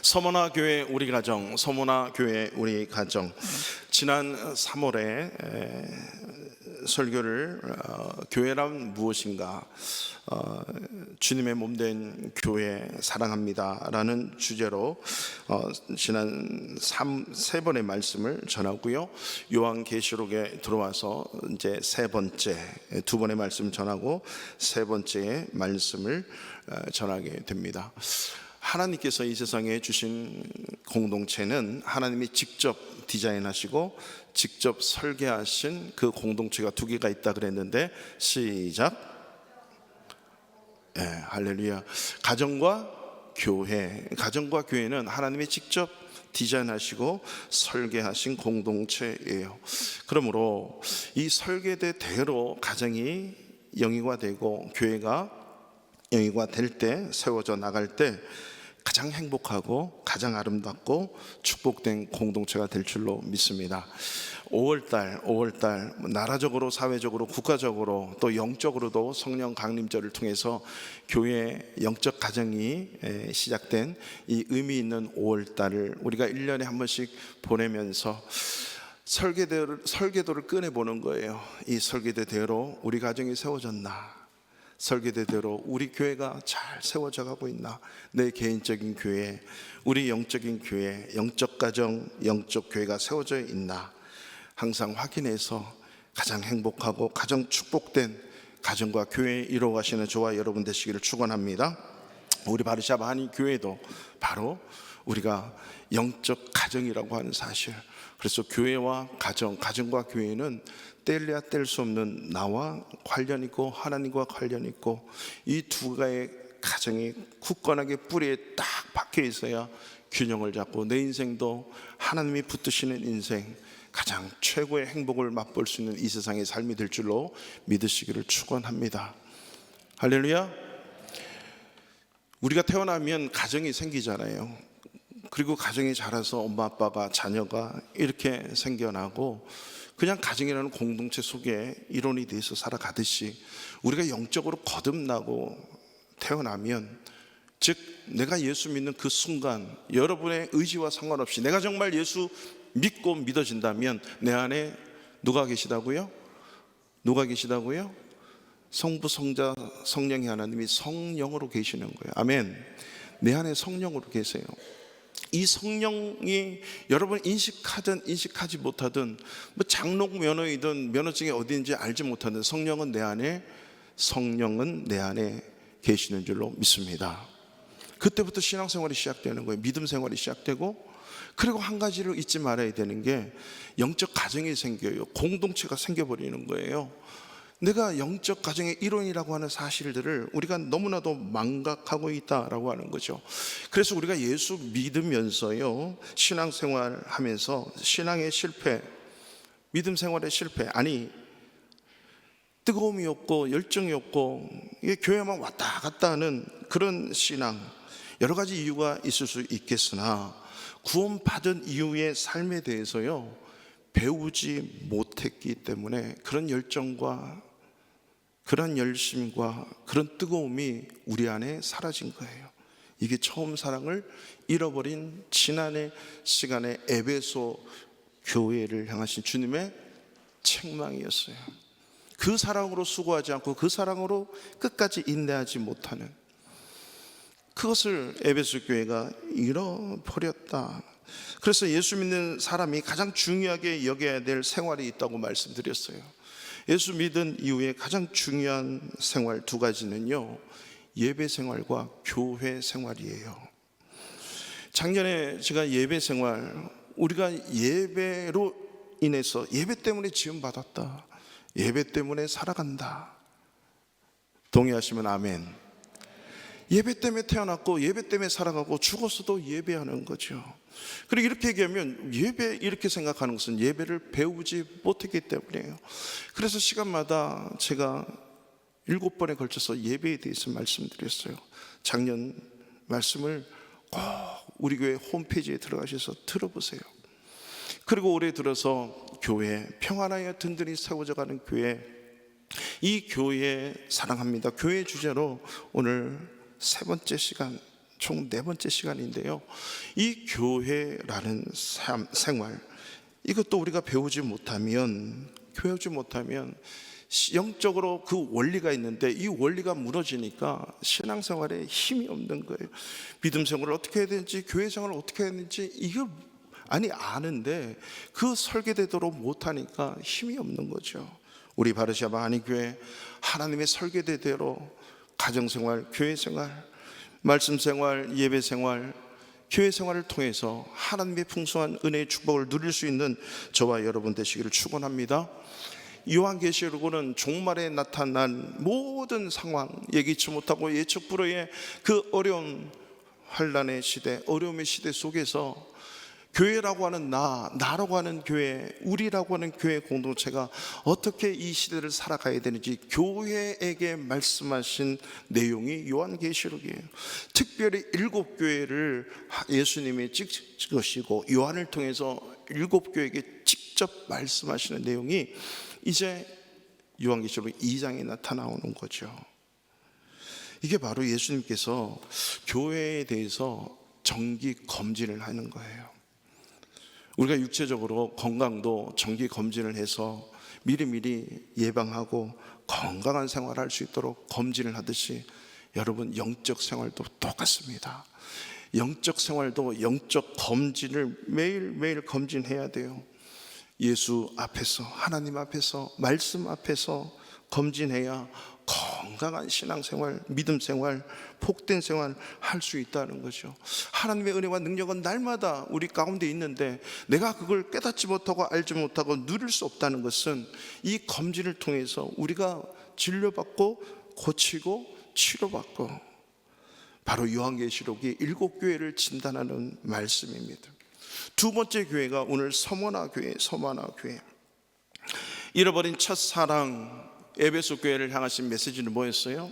서머나 교회 우리 가정, 서머나 교회 우리 가정. 지난 3월에 설교를 교회란 무엇인가, 주님의 몸된 교회 사랑합니다 라는 주제로 지난 세 번의 말씀을 전하고요, 요한계시록에 들어와서 이제 두 번의 말씀을 전하고 세 번째 말씀을 전하게 됩니다. 하나님께서 이 세상에 주신 공동체는 하나님이 직접 디자인하시고 직접 설계하신 그 공동체가 두 개가 있다 그랬는데, 시작. 할렐루야. 가정과 교회. 가정과 교회는 하나님이 직접 디자인하시고 설계하신 공동체예요. 그러므로 이 설계대로 가정이 영위화되고 교회가 영위화될 때, 세워져 나갈 때 가장 행복하고 가장 아름답고 축복된 공동체가 될 줄로 믿습니다. 5월달 나라적으로, 사회적으로, 국가적으로 또 영적으로도 성령 강림절을 통해서 교회 영적 가정이 시작된 이 의미 있는 5월달을 우리가 1년에 한 번씩 보내면서 설계도를 꺼내보는 거예요. 이 설계대로 우리 가정이 세워졌나? 설계대로 우리 교회가 잘 세워져 가고 있나? 내 개인적인 교회, 우리 영적인 교회, 영적 가정, 영적 교회가 세워져 있나? 항상 확인해서 가장 행복하고 가장 축복된 가정과 교회 이루어가시는 저와 여러분 되시기를 축원합니다. 우리 바르샤바 한인 교회도 바로 우리가 영적 가정이라고 하는 사실, 그래서 교회와 가정과 교회는 뗄래야 뗄 수 없는 나와 관련 있고 하나님과 관련 있고, 이 두 가의 가정이 굳건하게 뿌리에 딱 박혀 있어야 균형을 잡고 내 인생도 하나님이 붙드시는 인생, 가장 최고의 행복을 맛볼 수 있는 이 세상의 삶이 될 줄로 믿으시기를 축원합니다. 할렐루야. 우리가 태어나면 가정이 생기잖아요. 그리고 가정이 자라서 엄마 아빠가 자녀가 이렇게 생겨나고 그냥 가정이라는 공동체 속에 일원이 돼서 살아가듯이, 우리가 영적으로 거듭나고 태어나면, 즉 내가 예수 믿는 그 순간 여러분의 의지와 상관없이 내가 정말 예수 믿고 믿어진다면 내 안에 누가 계시다고요? 누가 계시다고요? 성부, 성자, 성령의 하나님이 성령으로 계시는 거예요. 아멘. 내 안에 성령으로 계세요. 이 성령이 여러분 인식하든 인식하지 못하든, 뭐 장롱 면허이든 면허증이 어디인지 알지 못하든 성령은 내 안에 계시는 줄로 믿습니다. 그때부터 신앙생활이 시작되는 거예요. 믿음 생활이 시작되고, 그리고 한 가지를 잊지 말아야 되는 게 영적 가정이 생겨요. 공동체가 생겨버리는 거예요. 내가 영적 가정의 일원이라고 하는 사실들을 우리가 너무나도 망각하고 있다라고 하는 거죠. 그래서 우리가 예수 믿으면서요, 신앙생활 하면서 신앙의 실패, 믿음 생활의 실패, 아니 뜨거움이 없고 열정이 없고 이게 교회만 왔다 갔다 하는 그런 신앙, 여러 가지 이유가 있을 수 있겠으나 구원받은 이후의 삶에 대해서요 배우지 못했기 때문에 그런 열정과 그런 열심과 그런 뜨거움이 우리 안에 사라진 거예요. 이게 처음 사랑을 잃어버린 지난해 시간에 에베소 교회를 향하신 주님의 책망이었어요. 그 사랑으로 수고하지 않고 그 사랑으로 끝까지 인내하지 못하는, 그것을 에베소 교회가 잃어버렸다. 그래서 예수 믿는 사람이 가장 중요하게 여겨야 될 생활이 있다고 말씀드렸어요. 예수 믿은 이후에 가장 중요한 생활 두 가지는요, 예배 생활과 교회 생활이에요. 작년에 제가 예배 생활, 우리가 예배로 인해서 예배 때문에 지음 받았다, 예배 때문에 살아간다, 동의하시면 아멘. 예배 때문에 태어났고 예배 때문에 살아가고 죽었어도 예배하는 거죠. 그리고 이렇게 얘기하면 예배, 이렇게 생각하는 것은 예배를 배우지 못했기 때문이에요. 그래서 시간마다 제가 7번에 걸쳐서 예배에 대해서 말씀드렸어요. 작년 말씀을 꼭 우리 교회 홈페이지에 들어가셔서 들어보세요. 그리고 올해 들어서 교회, 평안하여 든든히 세워져 가는 교회, 이 교회 사랑합니다, 교회 주제로 오늘 세 번째 시간 총 4번째 시간인데요, 이 교회라는 생활, 이것도 우리가 배우지 못하면 영적으로 그 원리가 있는데 이 원리가 무너지니까 신앙생활에 힘이 없는 거예요. 믿음 생활을 어떻게 해야 되는지, 교회 생활을 어떻게 해야 되는지 이걸 아는데 그 설계대로 못하니까 힘이 없는 거죠. 우리 바르샤바 한인교회 하나님의 설계대로 가정생활, 교회생활, 말씀생활, 예배생활, 교회생활을 통해서 하나님의 풍성한 은혜의 축복을 누릴 수 있는 저와 여러분 되시기를 축원합니다. 요한계시록은 종말에 나타난 모든 상황, 예기치 못하고 예측 불허의 그 어려운 환난의 시대, 어려움의 시대 속에서 교회라고 하는 나라고 하는 교회, 우리라고 하는 교회 공동체가 어떻게 이 시대를 살아가야 되는지 교회에게 말씀하신 내용이 요한계시록이에요. 특별히 7교회를 예수님이 찍으시고 요한을 통해서 7교회에게 직접 말씀하시는 내용이 이제 요한계시록 2장에 나타나오는 거죠. 이게 바로 예수님께서 교회에 대해서 정기 검진을 하는 거예요. 우리가 육체적으로 건강도 정기 검진을 해서 미리미리 예방하고 건강한 생활을 할 수 있도록 검진을 하듯이 여러분 영적 생활도 똑같습니다. 영적 생활도 영적 검진을 매일매일 검진해야 돼요. 예수 앞에서, 하나님 앞에서, 말씀 앞에서 검진해야 건강한 신앙생활, 믿음생활, 복된 생활 할 수 있다는 거죠. 하나님의 은혜와 능력은 날마다 우리 가운데 있는데 내가 그걸 깨닫지 못하고 알지 못하고 누릴 수 없다는 것은 이 검진을 통해서 우리가 진료받고 고치고 치료받고, 바로 요한계시록이 7교회를 진단하는 말씀입니다. 두 번째 교회가 오늘 서머나 교회. 잃어버린 첫사랑 에베소 교회를 향하신 메시지는 뭐였어요?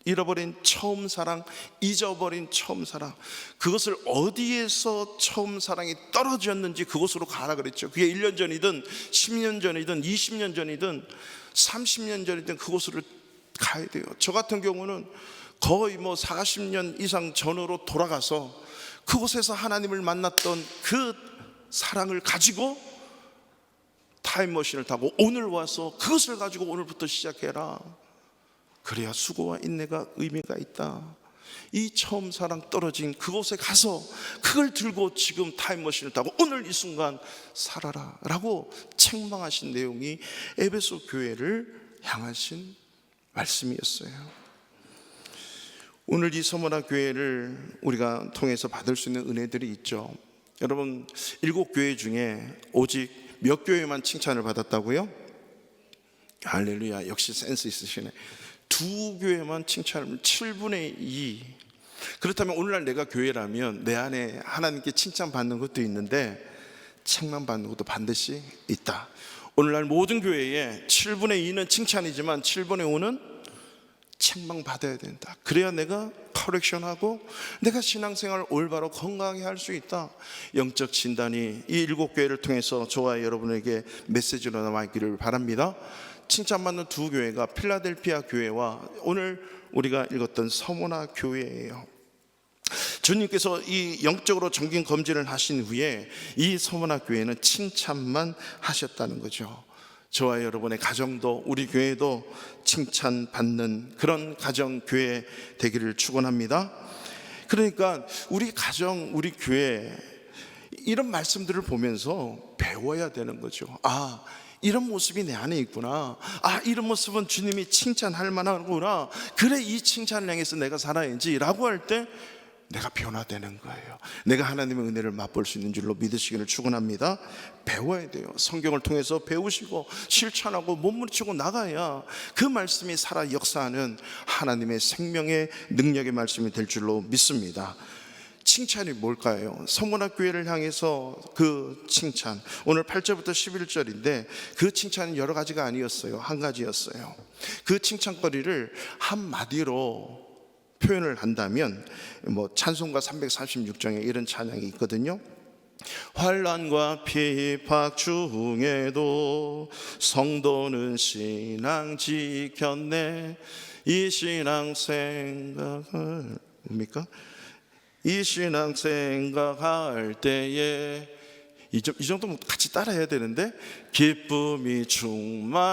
잃어버린 처음 사랑, 잊어버린 처음 사랑. 그것을 어디에서 처음 사랑이 떨어졌는지 그곳으로 가라 그랬죠. 그게 1년 전이든 10년 전이든 20년 전이든 30년 전이든 그곳으로 가야 돼요. 저 같은 경우는 거의 40년 이상 전으로 돌아가서 그곳에서 하나님을 만났던 그 사랑을 가지고 타임머신을 타고 오늘 와서 그것을 가지고 오늘부터 시작해라. 그래야 수고와 인내가 의미가 있다. 이 처음 사랑 떨어진 그곳에 가서 그걸 들고 지금 타임머신을 타고 오늘 이 순간 살아라 라고 책망하신 내용이 에베소 교회를 향하신 말씀이었어요. 오늘 이 서머나 교회를 우리가 통해서 받을 수 있는 은혜들이 있죠. 여러분, 7교회 중에 오직 몇 교회만 칭찬을 받았다고요? 할렐루야, 역시 센스 있으시네. 2교회만 칭찬을, 7분의 2. 그렇다면 오늘날 내가 교회라면 내 안에 하나님께 칭찬받는 것도 있는데 책망받는 것도 반드시 있다. 오늘날 모든 교회에 7분의 2는 칭찬이지만 7분의 5는 책망받아야 된다. 그래야 내가 커렉션하고 내가 신앙생활을 올바로 건강하게 할 수 있다. 영적 진단이 이 7교회를 통해서 저와 여러분에게 메시지로 남아있기를 바랍니다. 칭찬받는 2교회가 필라델피아 교회와 오늘 우리가 읽었던 서머나 교회예요. 주님께서 이 영적으로 정긴 검진을 하신 후에 이 서머나 교회는 칭찬만 하셨다는 거죠. 저와 여러분의 가정도, 우리 교회도 칭찬받는 그런 가정, 교회 되기를 축원합니다. 그러니까 우리 가정, 우리 교회 이런 말씀들을 보면서 배워야 되는 거죠. 아, 이런 모습이 내 안에 있구나. 아, 이런 모습은 주님이 칭찬할 만하구나. 그래, 이 칭찬을 향해서 내가 살아야지 라고 할 때 내가 변화되는 거예요. 내가 하나님의 은혜를 맛볼 수 있는 줄로 믿으시기를 축원합니다. 배워야 돼요. 성경을 통해서 배우시고 실천하고 몸부림치고 나가야 그 말씀이 살아 역사하는 하나님의 생명의 능력의 말씀이 될 줄로 믿습니다. 칭찬이 뭘까요? 서머나 교회를 향해서 그 칭찬, 오늘 8절부터 11절인데 그 칭찬은 여러 가지가 아니었어요. 한 가지였어요. 그 칭찬거리를 한마디로 표현을 한다면 찬송가 346장에 이런 찬양이 있거든요. 환난과 핍박 중에도 성도는 신앙 지켰네. 이 신앙 생각을 뭡니까? 이 신앙 생각할 때에 이 정도면 같이 따라해야 되는데, 기쁨이 충만하도다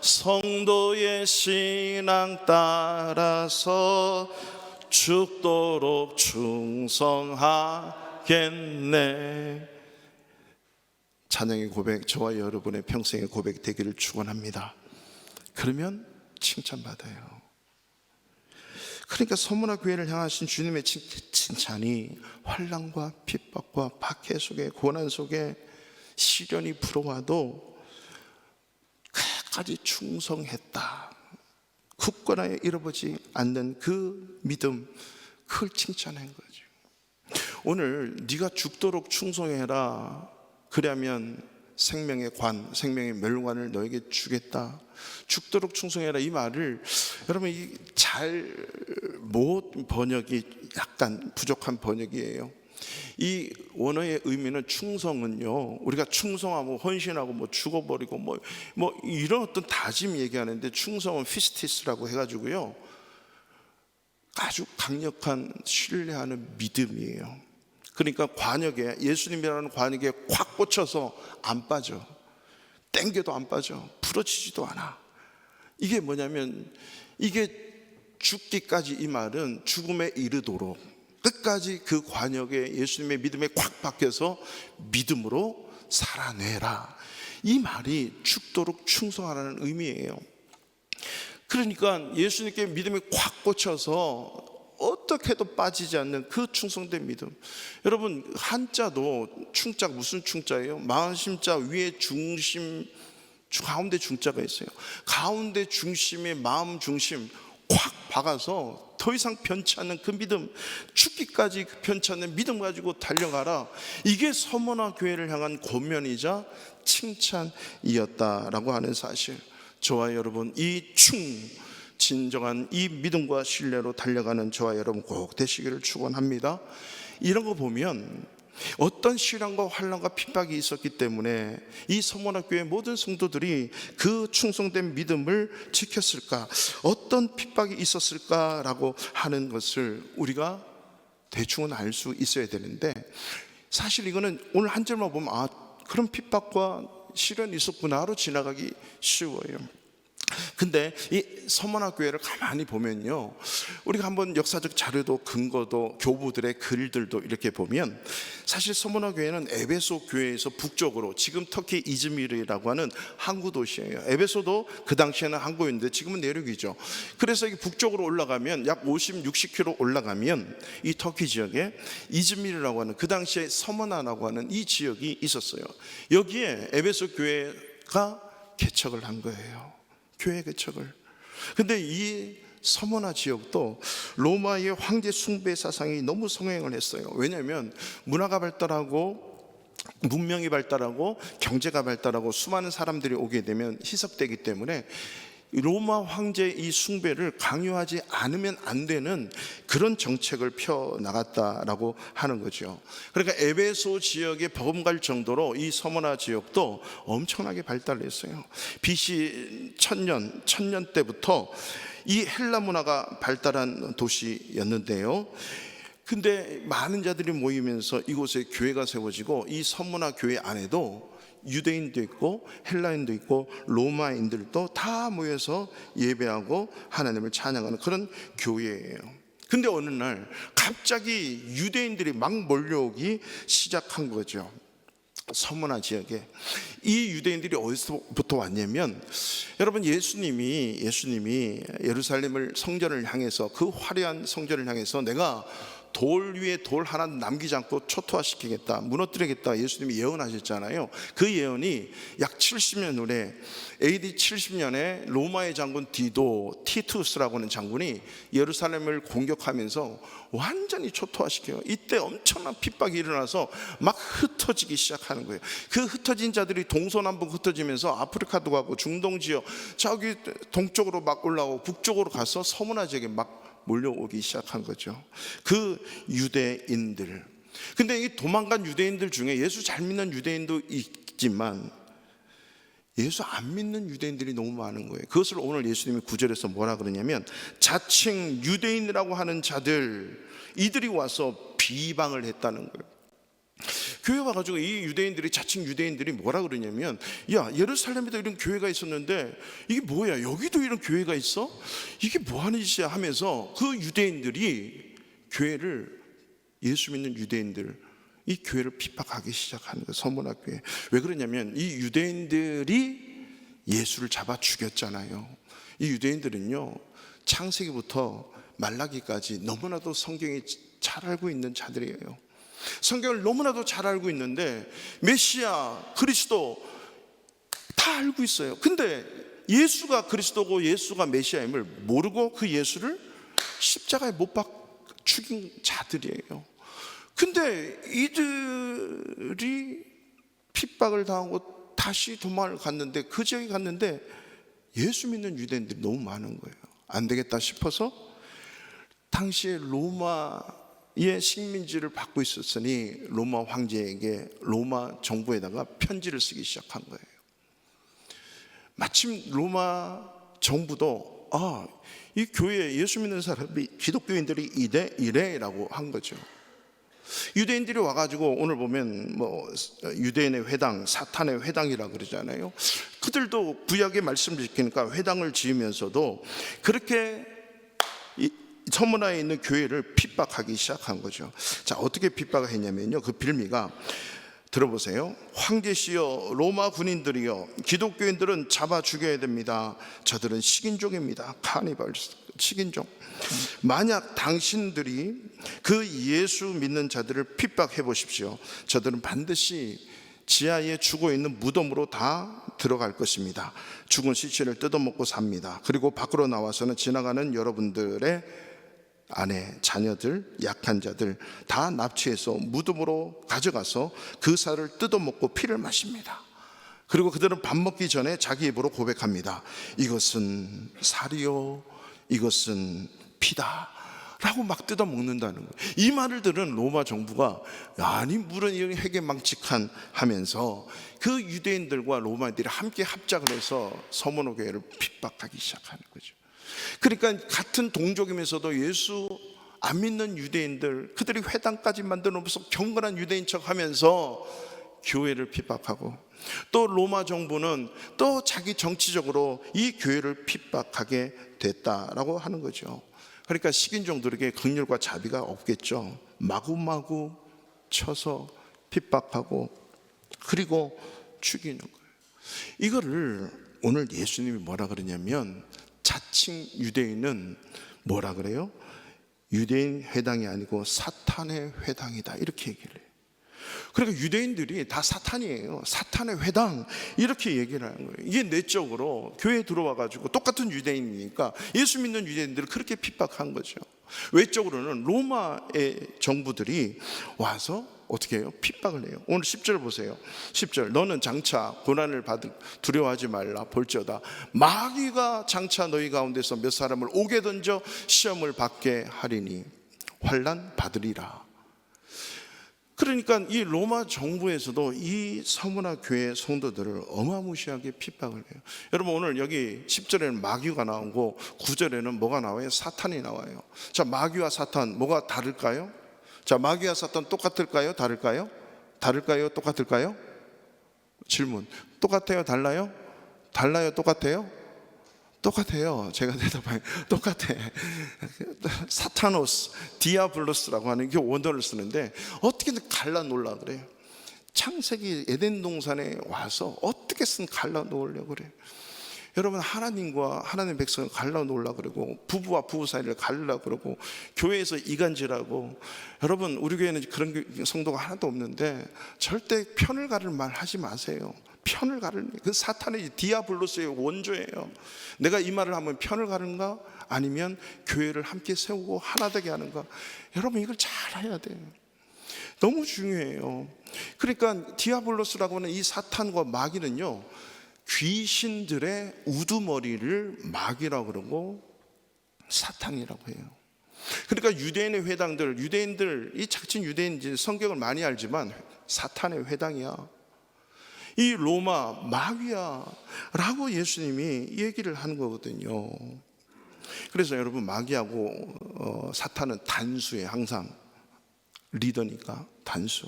성도의 신앙 따라서 죽도록 충성하겠네. 찬양의 고백, 저와 여러분의 평생의 고백 되기를 축원합니다. 그러면 칭찬받아요. 그러니까 서문화 교회를 향하신 주님의 칭찬이 환난과 핍박과 박해 속에, 고난 속에 시련이 불어와도 끝까지 충성했다, 굳건하여 잃어버리지 않는 그 믿음, 그걸 칭찬한 거죠. 오늘 네가 죽도록 충성해라, 그러면 생명의 관, 생명의 멸관을 너에게 주겠다. 죽도록 충성해라, 이 말을 여러분 잘못 번역이 약간 부족한 번역이에요. 이 원어의 의미는, 충성은요, 우리가 충성하고 헌신하고 뭐 죽어버리고 뭐 이런 어떤 다짐 얘기하는데, 충성은 피스티스라고 해가지고요, 아주 강력한 신뢰하는 믿음이에요. 그러니까 관역에, 예수님이라는 관역에 콱 꽂혀서 안 빠져, 땡겨도 안 빠져, 부러지지도 않아. 이게 뭐냐면, 이게 죽기까지, 이 말은 죽음에 이르도록 끝까지 그 관역에 예수님의 믿음에 콱 박혀서 믿음으로 살아내라, 이 말이 죽도록 충성하라는 의미예요. 그러니까 예수님께 믿음이 콱 꽂혀서 어떻게 해도 빠지지 않는 그 충성된 믿음. 여러분, 한자도 충자, 무슨 충자예요? 마흔심자 위에 중심, 가운데 중자가 있어요. 가운데 중심에 마음 중심 콱 박아서 더 이상 변치 않는 그 믿음, 죽기까지 변치 않는 믿음 가지고 달려가라. 이게 서문화 교회를 향한 권면이자 칭찬이었다라고 하는 사실, 저와 여러분 이 진정한 이 믿음과 신뢰로 달려가는 저와 여러분 꼭 되시기를 축원합니다. 이런 거 보면 어떤 시련과 환난과 핍박이 있었기 때문에 이 서문화 교회 모든 성도들이 그 충성된 믿음을 지켰을까, 어떤 핍박이 있었을까라고 하는 것을 우리가 대충은 알 수 있어야 되는데, 사실 이거는 오늘 한 절만 보면 그런 핍박과 시련이 있었구나로 지나가기 쉬워요. 근데 이 서문화 교회를 가만히 보면요, 우리가 한번 역사적 자료도 근거도 교부들의 글들도 이렇게 보면, 사실 서문화 교회는 에베소 교회에서 북쪽으로, 지금 터키 이즈미르라고 하는 항구 도시예요. 에베소도 그 당시에는 항구였는데 지금은 내륙이죠. 그래서 이 북쪽으로 올라가면 약 50, 60km 올라가면 이 터키 지역에 이즈미르라고 하는, 그 당시에 서문화라고 하는 이 지역이 있었어요. 여기에 에베소 교회가 개척을 한 거예요, 교회 개척을. 근데 이 서문화 지역도 로마의 황제 숭배 사상이 너무 성행을 했어요. 왜냐하면 문화가 발달하고 문명이 발달하고 경제가 발달하고 수많은 사람들이 오게 되면 희석되기 때문에 로마 황제의 이 숭배를 강요하지 않으면 안 되는 그런 정책을 펴나갔다라고 하는 거죠. 그러니까 에베소 지역에 버금갈 정도로 이 서문화 지역도 엄청나게 발달했어요. BC 1000년 때부터 이 헬라 문화가 발달한 도시였는데요. 근데 많은 자들이 모이면서 이곳에 교회가 세워지고, 이 서문화 교회 안에도 유대인도 있고 헬라인도 있고 로마인들도 다 모여서 예배하고 하나님을 찬양하는 그런 교회예요. 근데 어느 날 갑자기 유대인들이 막 몰려오기 시작한 거죠, 서문화 지역에. 이 유대인들이 어디서부터 왔냐면, 여러분 예수님이 예루살렘을, 성전을 향해서, 그 화려한 성전을 향해서 내가 돌 위에 돌 하나 남기지 않고 초토화시키겠다, 무너뜨리겠다, 예수님이 예언하셨잖아요. 그 예언이 약 70년 후에 AD 70년에 로마의 장군 티투스라고 하는 장군이 예루살렘을 공격하면서 완전히 초토화시켜요. 이때 엄청난 핍박이 일어나서 막 흩어지기 시작하는 거예요. 그 흩어진 자들이 동서남북 흩어지면서 아프리카도 가고 중동 지역, 저기 동쪽으로 막 올라오고 북쪽으로 가서 서문화 지역에 막 몰려오기 시작한 거죠, 그 유대인들. 근데 이 도망간 유대인들 중에 예수 잘 믿는 유대인도 있지만, 예수 안 믿는 유대인들이 너무 많은 거예요. 그것을 오늘 예수님이 9절에서 뭐라 그러냐면 자칭 유대인이라고 하는 자들, 이들이 와서 비방을 했다는 거예요. 교회 와가지고 이 유대인들이, 자칭 유대인들이 뭐라 그러냐면, 야, 예루살렘에도 이런 교회가 있었는데 이게 뭐야, 여기도 이런 교회가 있어? 이게 뭐하는 짓이야 하면서 그 유대인들이 교회를, 예수 믿는 유대인들, 이 교회를 핍박하기 시작하는 거예요. 서문화교회. 왜 그러냐면 이 유대인들이 예수를 잡아 죽였잖아요. 이 유대인들은요, 창세기부터 말라기까지 너무나도 성경이 잘 알고 있는 자들이에요. 성경을 너무나도 잘 알고 있는데 메시아, 그리스도 다 알고 있어요. 근데 예수가 그리스도고 예수가 메시아임을 모르고 그 예수를 십자가에 못 박아 죽인 자들이에요. 근데 이들이 핍박을 당하고 다시 도망을 갔는데, 그 지역에 갔는데 예수 믿는 유대인들이 너무 많은 거예요. 안 되겠다 싶어서 당시에 로마의 식민지를 받고 있었으니 로마 황제에게, 로마 정부에다가 편지를 쓰기 시작한 거예요. 마침 로마 정부도 이 교회에 예수 믿는 사람이, 기독교인들이 이래라고 한 거죠. 유대인들이 와가지고 오늘 보면 뭐 유대인의 회당, 사탄의 회당이라 그러잖아요. 그들도 구약의 말씀을 지키니까 회당을 지으면서도 그렇게 서문화에 있는 교회를 핍박하기 시작한 거죠. 자, 어떻게 핍박을 했냐면요, 그 빌미가 들어보세요. 황제시여, 로마 군인들이여, 기독교인들은 잡아 죽여야 됩니다. 저들은 식인종입니다. 카니발, 식인종. 만약 당신들이 그 예수 믿는 자들을 핍박해 보십시오. 저들은 반드시 지하에 죽어 있는 무덤으로 다 들어갈 것입니다. 죽은 시체를 뜯어먹고 삽니다. 그리고 밖으로 나와서는 지나가는 여러분들의 아내, 자녀들, 약한 자들 다 납치해서 무덤으로 가져가서 그 살을 뜯어먹고 피를 마십니다. 그리고 그들은 밥 먹기 전에 자기 입으로 고백합니다. 이것은 살이요, 이것은 피다 라고 막 뜯어먹는다는 거예요. 이 말을 들은 로마 정부가, 아니 물은 이런 회개망측한 하면서 그 유대인들과 로마인들이 함께 합작을 해서 서문화 교회를 핍박하기 시작하는 거죠. 그러니까 같은 동족이면서도 예수 안 믿는 유대인들, 그들이 회당까지 만들어 놓고서 경건한 유대인 척 하면서 교회를 핍박하고, 또 로마 정부는 또 자기 정치적으로 이 교회를 핍박하게 됐다라고 하는 거죠. 그러니까 식인종들에게 긍휼과 자비가 없겠죠. 마구마구 쳐서 핍박하고 그리고 죽이는 거예요. 이거를 오늘 예수님이 뭐라 그러냐면, 자칭 유대인은 뭐라 그래요? 유대인 회당이 아니고 사탄의 회당이다, 이렇게 얘기를 해요. 그러니까 유대인들이 다 사탄이에요. 사탄의 회당, 이렇게 얘기를 하는 거예요. 이게 내적으로 교회에 들어와가지고 똑같은 유대인이니까 예수 믿는 유대인들을 그렇게 핍박한 거죠. 외적으로는 로마의 정부들이 와서 어떻게 해요? 핍박을 해요. 오늘 10절 보세요. 10절, 너는 장차 고난을 받을 두려워하지 말라. 볼지어다 마귀가 장차 너희 가운데서 몇 사람을 옥에 던져 시험을 받게 하리니 환난 받으리라. 그러니까 이 로마 정부에서도 이 서문화 교회 성도들을 어마무시하게 핍박을 해요. 여러분, 오늘 여기 10절에는 마귀가 나오고 9절에는 뭐가 나와요? 사탄이 나와요. 자, 마귀와 사탄 뭐가 다를까요? 자, 마귀와 사탄 똑같을까요? 다를까요? 다를까요? 똑같을까요? 질문. 똑같아요? 달라요? 달라요? 똑같아요? 똑같아요. 제가 대답해요. 똑같아. 사타노스, 디아블로스라고 하는 게 원어를 쓰는데 어떻게든 갈라놓으려고 그래요. 창세기 에덴 동산에 와서 어떻게든 갈라놓으려고 그래요. 여러분, 하나님과 하나님의 백성을 갈라놓으려고 그러고, 부부와 부부 사이를 갈라놓으려고 그러고, 교회에서 이간질하고. 여러분, 우리 교회는 그런 성도가 하나도 없는데 절대 편을 가를 말 하지 마세요. 편을 가르는, 그 사탄의 디아블로스의 원조예요. 내가 이 말을 하면 편을 가르는가, 아니면 교회를 함께 세우고 하나 되게 하는가. 여러분, 이걸 잘 해야 돼요. 너무 중요해요. 그러니까 디아블로스라고 하는 이 사탄과 마귀는요, 귀신들의 우두머리를 마귀라고 그러고 사탄이라고 해요. 그러니까 유대인의 회당들, 유대인들, 이 자칭 유대인들 성경을 많이 알지만 사탄의 회당이야. 이 로마 마귀야라고 예수님이 얘기를 하는 거거든요. 그래서 여러분, 마귀하고 사탄은 단수예요. 항상 리더니까 단수.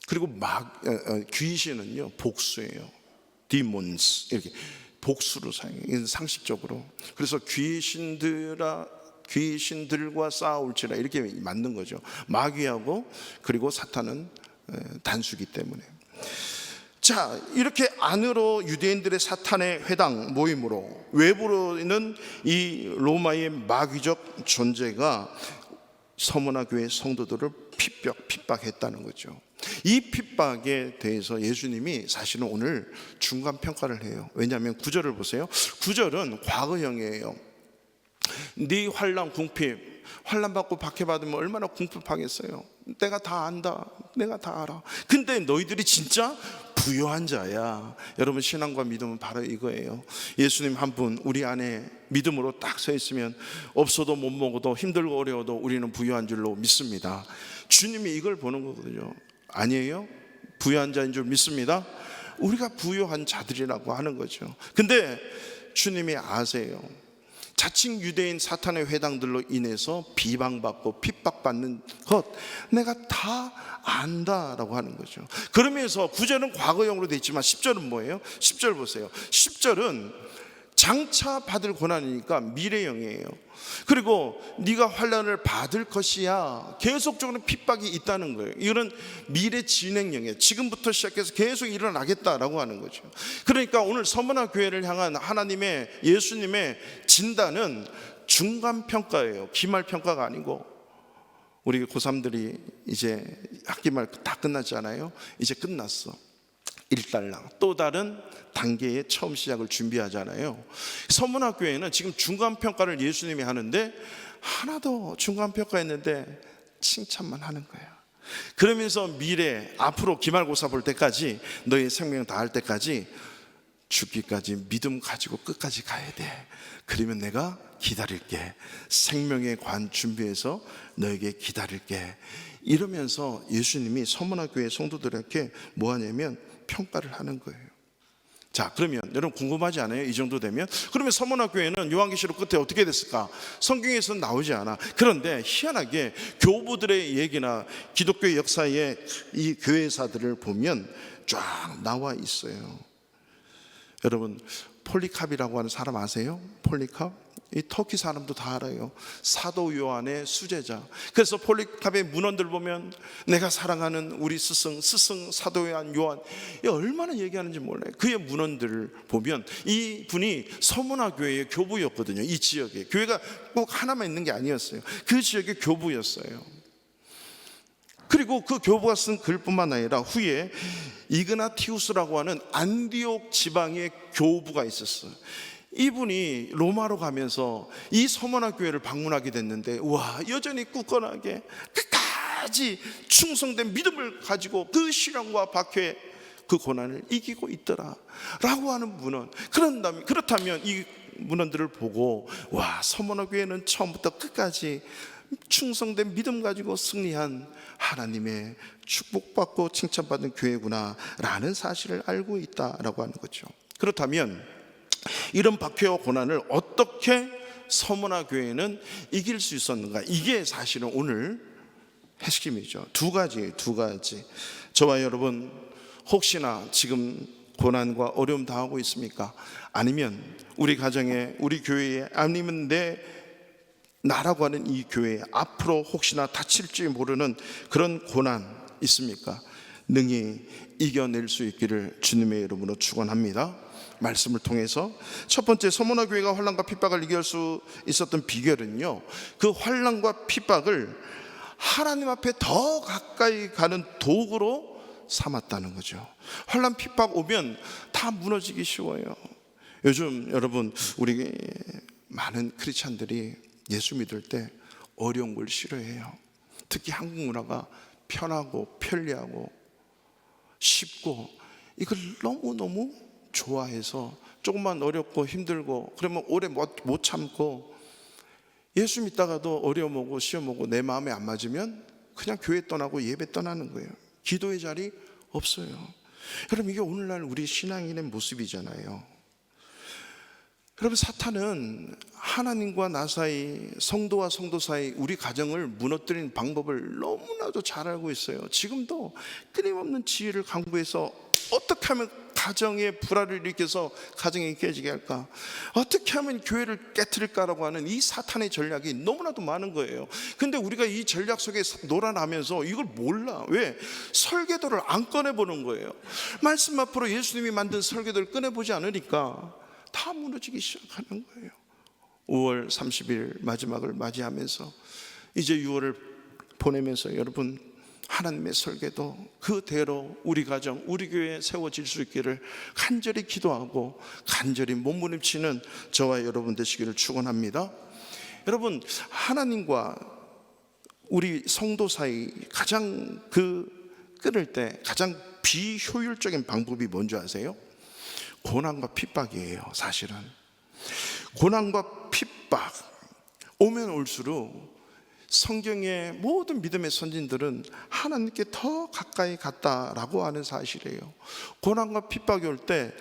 그리고 귀신은요 복수예요. demons, 이렇게 복수로 사용해요, 상식적으로. 그래서 귀신들과 싸울지라 이렇게 만든 거죠. 마귀하고 그리고 사탄은 단수기 때문에. 자, 이렇게 안으로 유대인들의 사탄의 회당 모임으로, 외부로는 이 로마의 마귀적 존재가 서머나 교회 성도들을 핍박했다는 거죠. 이 핍박에 대해서 예수님이 사실은 오늘 중간 평가를 해요. 왜냐하면 9절을 보세요. 9절은 과거형이에요. 네 환난 궁핍, 환난 받고 박해받으면 얼마나 궁핍하겠어요. 내가 다 안다, 내가 다 알아. 근데 너희들이 진짜 부요한 자야. 여러분, 신앙과 믿음은 바로 이거예요. 예수님 한 분 우리 안에 믿음으로 딱 서 있으면 없어도 못 먹어도 힘들고 어려워도 우리는 부요한 줄로 믿습니다. 주님이 이걸 보는 거거든요. 아니에요? 부요한 자인 줄 믿습니다. 우리가 부요한 자들이라고 하는 거죠. 근데 주님이 아세요. 자칭 유대인 사탄의 회당들로 인해서 비방받고 핍박받는 것 내가 다 안다라고 하는 거죠. 그러면서 9절은 과거형으로 되어 있지만 10절은 뭐예요? 10절 보세요. 10절은 장차 받을 고난이니까 미래형이에요. 그리고 네가 환난을 받을 것이야. 계속적으로 핍박이 있다는 거예요. 이거는 미래 진행형이에요. 지금부터 시작해서 계속 일어나겠다라고 하는 거죠. 그러니까 오늘 서머나 교회를 향한 하나님의, 예수님의 진단은 중간평가예요. 기말평가가 아니고. 우리 고3들이 이제 학기말 다 끝났잖아요. 이제 끝났어. 일단락 또 다른 단계의 처음 시작을 준비하잖아요. 서문학교에는 지금 중간평가를 예수님이 하는데 하나도 중간평가했는데 칭찬만 하는 거예요. 그러면서 미래 앞으로 기말고사 볼 때까지, 너의 생명 다할 때까지 죽기까지 믿음 가지고 끝까지 가야 돼. 그러면 내가 기다릴게. 생명의 관 준비해서 너에게 기다릴게. 이러면서 예수님이 서문학교의 성도들에게 뭐 하냐면 평가를 하는 거예요. 자, 그러면 여러분 궁금하지 않아요? 이 정도 되면? 그러면 서문학교회는 요한계시록 끝에 어떻게 됐을까? 성경에서는 나오지 않아. 그런데 희한하게 교부들의 얘기나 기독교 역사의 이 교회사들을 보면 쫙 나와 있어요. 여러분, 폴리캅이라고 하는 사람 아세요? 폴리캅? 이 터키 사람도 다 알아요. 사도 요한의 수제자. 그래서 폴리캅의 문헌들 보면 내가 사랑하는 우리 스승 사도 요한 이 얼마나 얘기하는지 몰라요. 그의 문헌들을 보면 이 분이 서문화 교회의 교부였거든요. 이 지역에 교회가 꼭 하나만 있는 게 아니었어요. 그 지역의 교부였어요. 그리고 그 교부가 쓴 글뿐만 아니라 후에 이그나티우스라고 하는 안디옥 지방의 교부가 있었어요. 이분이 로마로 가면서 이 서머나 교회를 방문하게 됐는데, 와, 여전히 굳건하게 끝까지 충성된 믿음을 가지고 그 시련과 박해, 그 고난을 이기고 있더라 라고 하는 문헌. 그렇다면 이 문헌들을 보고, 와, 서머나 교회는 처음부터 끝까지 충성된 믿음 가지고 승리한 하나님의 축복받고 칭찬받은 교회구나 라는 사실을 알고 있다라고 하는 거죠. 그렇다면 이런 박해와 고난을 어떻게 서문화 교회는 이길 수 있었는가? 이게 사실은 오늘 핵심이죠. 두 가지. 저와 여러분 혹시나 지금 고난과 어려움 당하고 있습니까? 아니면 우리 가정에, 우리 교회에, 아니면 나라고 하는 이 교회에 앞으로 혹시나 닥칠지 모르는 그런 고난 있습니까? 능히 이겨낼 수 있기를 주님의 이름으로 축원합니다. 말씀을 통해서 첫 번째, 서문화 교회가 환난과 핍박을 이길 수 있었던 비결은요, 그 환난과 핍박을 하나님 앞에 더 가까이 가는 도구로 삼았다는 거죠. 환난 핍박 오면 다 무너지기 쉬워요. 요즘 여러분, 우리 많은 크리스찬들이 예수 믿을 때 어려운 걸 싫어해요. 특히 한국 문화가 편하고 편리하고 쉽고 이걸 너무너무 좋아해서 조금만 어렵고 힘들고 그러면 오래 못 참고, 예수 믿다가도 어려움 오고 시험 오고 내 마음에 안 맞으면 그냥 교회 떠나고 예배 떠나는 거예요. 기도의 자리 없어요. 여러분, 이게 오늘날 우리 신앙인의 모습이잖아요. 여러분, 사탄은 하나님과 나 사이, 성도와 성도 사이, 우리 가정을 무너뜨리는 방법을 너무나도 잘 알고 있어요. 지금도 끊임없는 지혜를 강구해서 어떻게 하면 가정의 불화를 일으켜서 가정이 깨지게 할까, 어떻게 하면 교회를 깨트릴까라고 하는 이 사탄의 전략이 너무나도 많은 거예요. 근데 우리가 이 전략 속에 놀아나면서 이걸 몰라. 왜? 설계도를 안 꺼내보는 거예요. 말씀 앞으로 예수님이 만든 설계도를 꺼내보지 않으니까 다 무너지기 시작하는 거예요. 5월 30일 마지막을 맞이하면서 이제 6월을 보내면서 여러분, 하나님의 설계도 그대로 우리 가정, 우리 교회에 세워질 수 있기를 간절히 기도하고 간절히 몸부림치는 저와 여러분 되시기를 축원합니다. 여러분, 하나님과 우리 성도 사이 가장 끊을 때 가장 비효율적인 방법이 뭔지 아세요? 고난과 핍박이에요. 사실은 고난과 핍박 오면 올수록 성경의 모든 믿음의 선진들은 하나님께 더 가까이 갔다라고 하는 사실이에요. 고난과 핍박이 올 때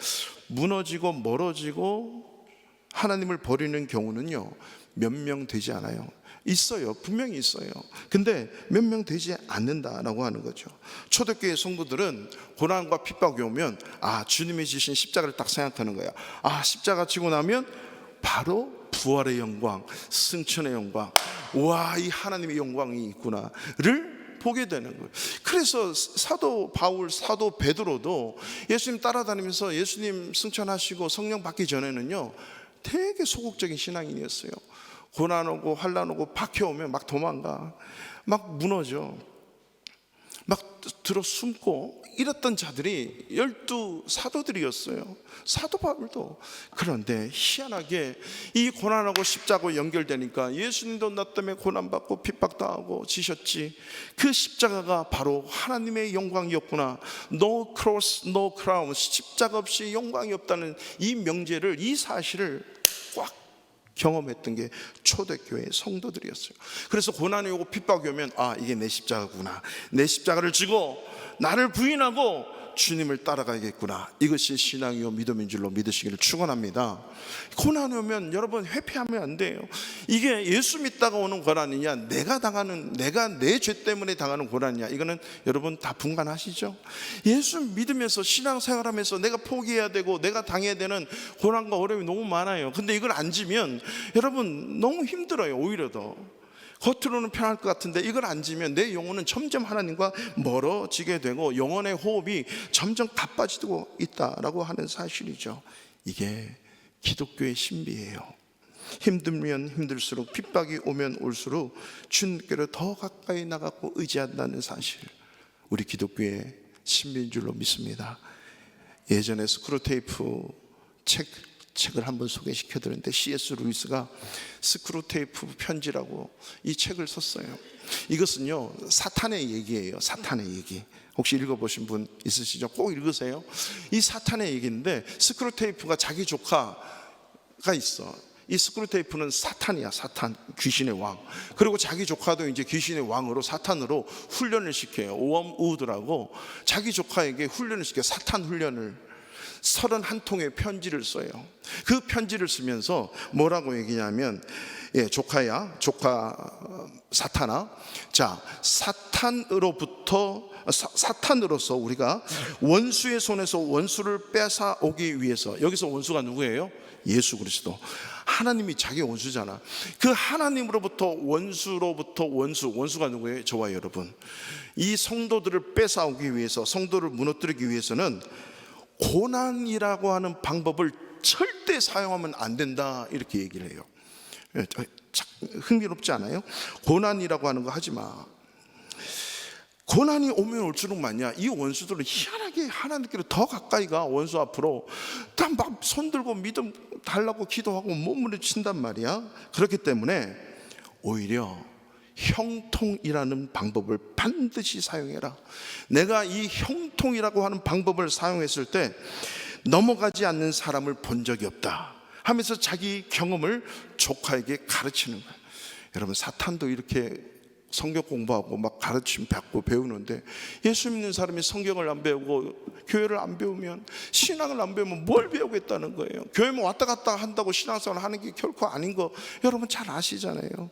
무너지고 멀어지고 하나님을 버리는 경우는요, 몇 명 되지 않아요. 있어요. 분명히 있어요. 근데 몇 명 되지 않는다라고 하는 거죠. 초대교회 성도들은 고난과 핍박이 오면 주님이 지신 십자가를 딱 생각하는 거야. 십자가 지고 나면 바로 부활의 영광, 승천의 영광, 와, 이 하나님의 영광이 있구나를 보게 되는 거예요. 그래서 사도 바울, 사도 베드로도 예수님 따라다니면서 예수님 승천하시고 성령 받기 전에는요, 되게 소극적인 신앙인이었어요. 고난 오고 환난 오고 박해오면 막 도망가, 막 무너져, 막 들어 숨고 이랬던 자들이 12 사도들이었어요. 사도 바울도. 그런데 희한하게 이 고난하고 십자가와 연결되니까 예수님도 나 때문에 고난받고 핍박당하고 지셨지, 그 십자가가 바로 하나님의 영광이었구나, No cross, no crown, 십자가 없이 영광이 없다는 이 명제를, 이 사실을 꽉 경험했던 게 초대교회 성도들이었어요. 그래서 고난이 오고 핍박이 오면 이게 내 십자가구나, 내 십자가를 지고 나를 부인하고 주님을 따라가야겠구나, 이것이 신앙이요 믿음인 줄로 믿으시기를 축원합니다. 고난이 오면 여러분 회피하면 안 돼요. 이게 예수 믿다가 오는 고난이냐, 내가 내 죄 때문에 당하는 고난이냐, 이거는 여러분 다 분간하시죠. 예수 믿으면서 신앙생활하면서 내가 포기해야 되고 내가 당해야 되는 고난과 어려움이 너무 많아요. 근데 이걸 안 지면 여러분 너무 힘들어요. 오히려 더 겉으로는 편할 것 같은데 이걸 안 지면 내 영혼은 점점 하나님과 멀어지게 되고 영혼의 호흡이 점점 가빠지고 있다라고 하는 사실이죠. 이게 기독교의 신비예요. 힘들면 힘들수록, 핍박이 오면 올수록 주님께로 더 가까이 나가고 의지한다는 사실, 우리 기독교의 신비인 줄로 믿습니다. 예전에 스크루테이프 책을 한번 소개시켜 드렸는데, C.S. 루이스가 스크루테이프 편지라고 이 책을 썼어요. 이것은요, 사탄의 얘기예요. 사탄의 얘기. 혹시 읽어보신 분 있으시죠? 꼭 읽으세요. 이 사탄의 얘기인데, 스크루테이프가 자기 조카가 있어. 이 스크루테이프는 사탄이야. 사탄, 귀신의 왕. 그리고 자기 조카도 이제 귀신의 왕으로, 사탄으로 훈련을 시켜요. 웜우드라고 자기 조카에게 훈련을 시켜요. 사탄 훈련을. 31통의 편지를 써요. 그 편지를 쓰면서 뭐라고 얘기냐면, 조카야, 조카 사탄아, 자, 사탄으로서 우리가 원수의 손에서 원수를 뺏어오기 위해서, 여기서 원수가 누구예요? 예수 그리스도. 하나님이 자기 원수잖아. 그 하나님으로부터 원수가 누구예요? 저와 여러분. 이 성도들을 뺏어오기 위해서, 성도를 무너뜨리기 위해서는 고난이라고 하는 방법을 절대 사용하면 안 된다, 이렇게 얘기를 해요. 흥미롭지 않아요? 고난이라고 하는 거 하지 마. 고난이 오면 올수록 말이야, 이 원수들은 희한하게 하나님께로 더 가까이 가. 원수 앞으로 다 막 손들고 믿음 달라고 기도하고 몸을 친단 말이야. 그렇기 때문에 오히려 형통이라는 방법을 반드시 사용해라. 내가 이 형통이라고 하는 방법을 사용했을 때 넘어가지 않는 사람을 본 적이 없다 하면서 자기 경험을 조카에게 가르치는 거예요. 여러분, 사탄도 이렇게 성경 공부하고 막 가르침 받고 배우는데, 예수 믿는 사람이 성경을 안 배우고 교회를 안 배우면, 신앙을 안 배우면 뭘 배우겠다는 거예요. 교회만 왔다 갔다 한다고 신앙생활을 하는 게 결코 아닌 거 여러분 잘 아시잖아요.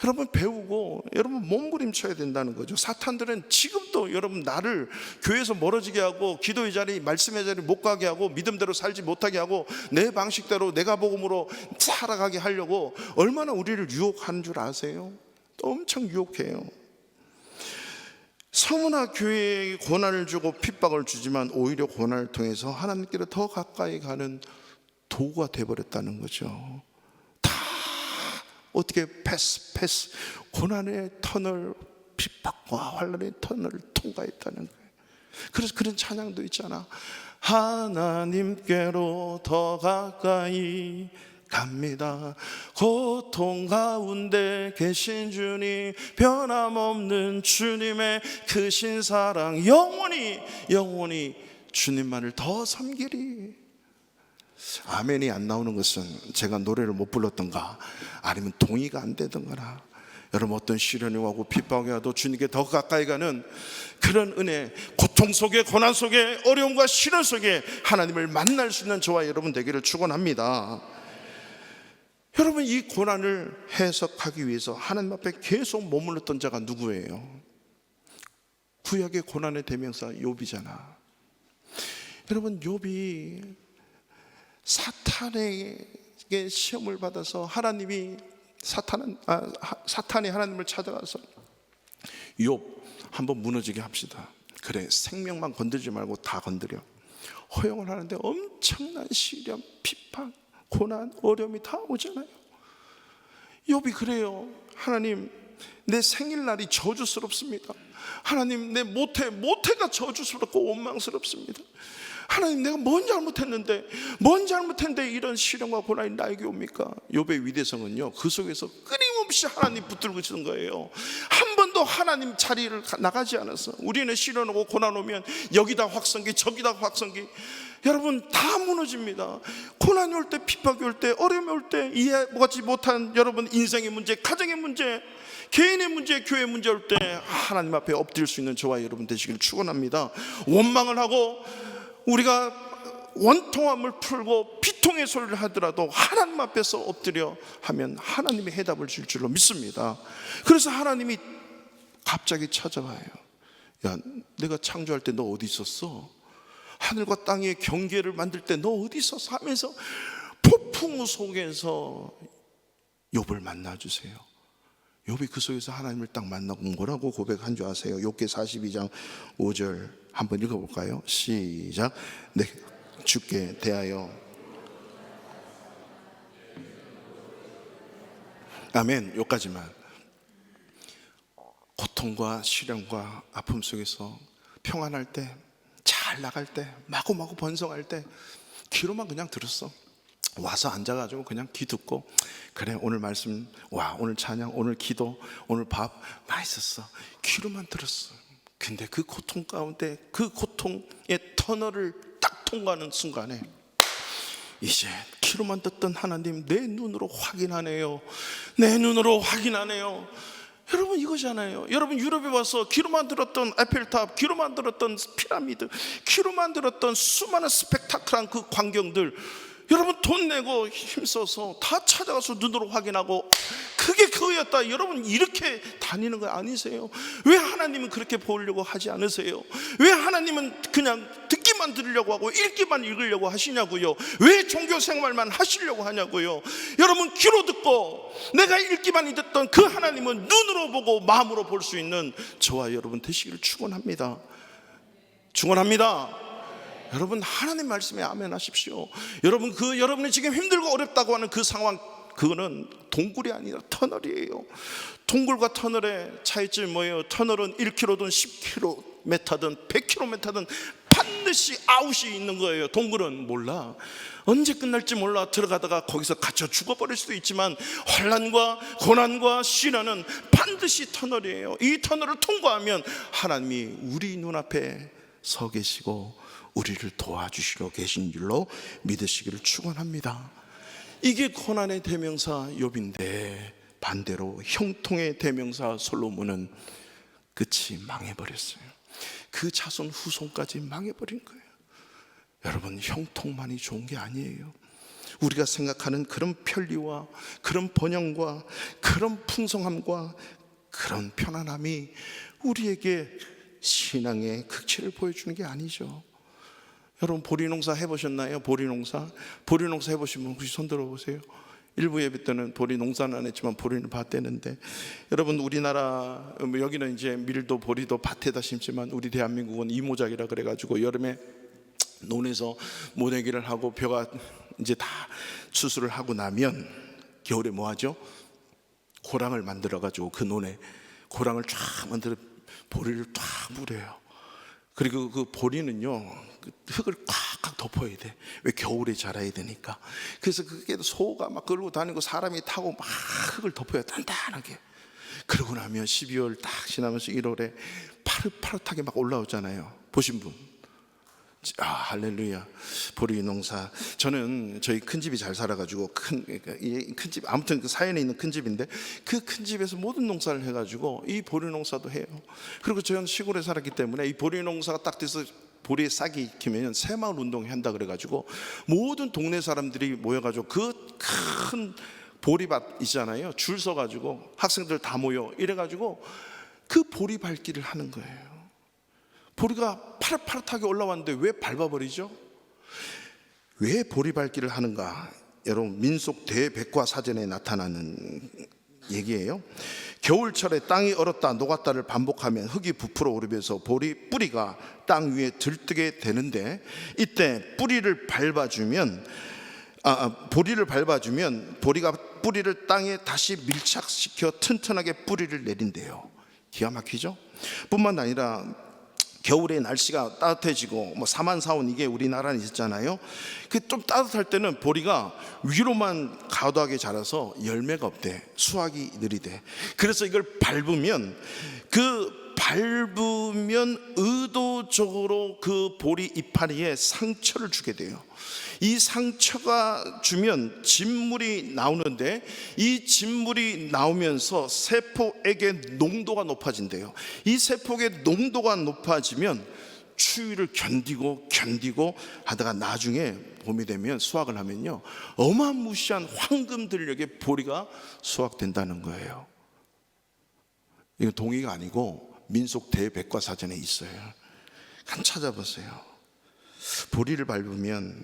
여러분 배우고 여러분 몸부림쳐야 된다는 거죠. 사탄들은 지금도 여러분 나를 교회에서 멀어지게 하고, 기도의 자리, 말씀의 자리 못 가게 하고, 믿음대로 살지 못하게 하고, 내 방식대로 내가 복음으로 살아가게 하려고 얼마나 우리를 유혹하는 줄 아세요? 엄청 유혹해요. 서문화 교회에 고난을 주고 핍박을 주지만 오히려 고난을 통해서 하나님께로 더 가까이 가는 도구가 되어버렸다는 거죠. 다 어떻게 패스 고난의 터널, 핍박과 환난의 터널을 통과했다는 거예요. 그래서 그런 찬양도 있잖아. 하나님께로 더 가까이 갑니다. 고통 가운데 계신 주님, 변함없는 주님의 크신 사랑, 영원히 주님만을 더 섬기리. 아멘이 안 나오는 것은 제가 노래를 못 불렀던가, 아니면 동의가 안 되던가라. 여러분, 어떤 시련이 오고 핍박이 와도 주님께 더 가까이 가는 그런 은혜, 고통 속에, 고난 속에, 어려움과 시련 속에 하나님을 만날 수 있는 저와 여러분 되기를 축원합니다. 여러분, 이 고난을 해석하기 위해서 하나님 앞에 계속 머물렀던 자가 누구예요? 구약의 고난의 대명사 욥이잖아. 여러분, 욥이 사탄에게 시험을 받아서 사탄이 하나님을 찾아가서 욥 한번 무너지게 합시다. 그래, 생명만 건들지 말고 다 건드려. 허용을 하는데 엄청난 시련, 핍박, 고난, 어려움이 다 오잖아요. 욥이 그래요. 하나님, 내 생일날이 저주스럽습니다. 하나님, 내 모태가 저주스럽고 원망스럽습니다. 하나님, 내가 뭔 잘못했는데 이런 시련과 고난이 나에게 옵니까? 욥의 위대성은요, 그 속에서 끊임없이 하나님 붙들고 계시는 거예요. 한 번도 하나님 자리를 나가지 않았어. 우리는 시련 오고 고난 오면 여기다 확성기, 저기다 확성기, 여러분 다 무너집니다. 고난이 올 때, 핍박이 올 때, 어려움이 올 때, 이해하지 못한 여러분 인생의 문제, 가정의 문제, 개인의 문제, 교회 문제 올 때 하나님 앞에 엎드릴 수 있는 저와 여러분 되시길 축원합니다. 원망을 하고 우리가 원통함을 풀고 비통의 소리를 하더라도 하나님 앞에서 엎드려 하면 하나님이 해답을 줄 줄로 믿습니다. 그래서 하나님이 갑자기 찾아와요. 야, 내가 창조할 때 너 어디 있었어? 하늘과 땅의 경계를 만들 때 너 어디 있었어? 하면서 폭풍 속에서 욥을 만나주세요. 욥이 그 속에서 하나님을 딱 만나고 뭐라고 고백한 줄 아세요? 욥기 42장 5절 한번 읽어볼까요? 시작. 네, 주께 대하여. 아멘. 여기까지만. 고통과 시련과 아픔 속에서 평안할 때, 잘 나갈 때, 마구마구 번성할 때 귀로만 그냥 들었어. 와서 앉아가지고 그냥 귀 듣고, 그래 오늘 말씀, 와 오늘 찬양, 오늘 기도, 오늘 밥 맛있었어. 귀로만 들었어. 근데 그 고통 가운데, 그 고통의 터널을 딱 통과하는 순간에 이제 귀로만 듣던 하나님 내 눈으로 확인하네요. 내 눈으로 확인하네요. 여러분 이거잖아요. 여러분 유럽에 와서 귀로만 들었던 에펠탑, 귀로만 들었던 피라미드, 귀로만 들었던 수많은 스펙타클한 그 광경들, 여러분 돈 내고 힘써서 다 찾아가서 눈으로 확인하고 그게 그거였다. 여러분 이렇게 다니는 거 아니세요? 왜 하나님은 그렇게 보려고 하지 않으세요? 왜 하나님은 그냥 듣기만 들으려고 하고 읽기만 읽으려고 하시냐고요? 왜 종교 생활만 하시려고 하냐고요? 여러분 귀로 듣고 내가 읽기만 듣던 그 하나님은 눈으로 보고 마음으로 볼 수 있는 저와 여러분 되시기를 축원합니다. 축원합니다. 여러분 하나님 말씀에 아멘 하십시오. 여러분 여러분이 지금 힘들고 어렵다고 하는 그 상황, 그거는 동굴이 아니라 터널이에요. 동굴과 터널의 차이점이 뭐예요? 터널은 1km든 10km든 100km든 반드시 아웃이 있는 거예요. 동굴은 몰라. 언제 끝날지 몰라. 들어가다가 거기서 갇혀 죽어버릴 수도 있지만 환난과 고난과 시련은 반드시 터널이에요. 이 터널을 통과하면 하나님이 우리 눈앞에 서 계시고 우리를 도와주시러 계신 줄로 믿으시기를 축원합니다. 이게 고난의 대명사 욥인데, 반대로 형통의 대명사 솔로몬은 끝이 망해버렸어요. 그 자손 후손까지 망해버린 거예요. 여러분, 형통만이 좋은 게 아니에요. 우리가 생각하는 그런 편리와 그런 번영과 그런 풍성함과 그런 편안함이 우리에게 신앙의 극치를 보여주는 게 아니죠. 여러분, 보리농사 해보셨나요? 보리농사 해보신 분 혹시 손 들어보세요. 일부 예배 때는 보리 농사는 안 했지만 보리는 밭대는데, 여러분, 우리나라 여기는 이제 밀도 보리도 밭에다 심지만 우리 대한민국은 이모작이라 그래가지고 여름에 논에서 모내기를 하고 벼가 이제 다 추수를 하고 나면 겨울에 뭐 하죠? 고랑을 만들어가지고 그 논에 고랑을 쫙 만들어 보리를 쫙 물어요. 그리고 그 보리는요, 그 흙을 꽉꽉 덮어야 돼. 왜? 겨울에 자라야 되니까. 그래서 그게 소가 막 끌고 다니고 사람이 타고 막 흙을 덮어야 단단하게. 그러고 나면 12월 딱 지나면서 1월에 파릇파릇하게 막 올라오잖아요. 보신 분? 할렐루야. 보리 농사. 저는 저희 큰 집이 잘 살아가지고 큰 집, 아무튼 그 사연에 있는 큰 집인데 그 큰 집에서 모든 농사를 해가지고 이 보리 농사도 해요. 그리고 저는 시골에 살았기 때문에 이 보리 농사가 딱 돼서 보리에 싹이 익히면 새마을 운동회 한다 그래가지고 모든 동네 사람들이 모여가지고 그 큰 보리밭 있잖아요. 줄 서가지고 학생들 다 모여 이래가지고 그 보리 밟기를 하는 거예요. 보리가 파릇파릇하게 올라왔는데 왜 밟아버리죠? 왜 보리 밟기를 하는가? 여러분, 민속 대백과사전에 나타나는 얘기예요. 겨울철에 땅이 얼었다 녹았다를 반복하면 흙이 부풀어 오르면서 보리 뿌리가 땅 위에 들뜨게 되는데, 이때 보리를 밟아주면 보리가 뿌리를 땅에 다시 밀착시켜 튼튼하게 뿌리를 내린대요. 기가 막히죠? 뿐만 아니라 겨울에 날씨가 따뜻해지고 뭐 사만사온 이게 우리나라는 있잖아요. 그 좀 따뜻할 때는 보리가 위로만 과도하게 자라서 열매가 없대. 수확이 느리대. 그래서 이걸 밟으면 의도적으로 그 보리 이파리에 상처를 주게 돼요. 이 상처가 주면 진물이 나오는데, 이 진물이 나오면서 세포액의 농도가 높아진대요. 이 세포액의 농도가 높아지면 추위를 견디고 하다가 나중에 봄이 되면 수확을 하면요, 어마무시한 황금 들녘의 보리가 수확된다는 거예요. 이건 동의가 아니고 민속 대백과사전에 있어요. 한 찾아보세요. 보리를 밟으면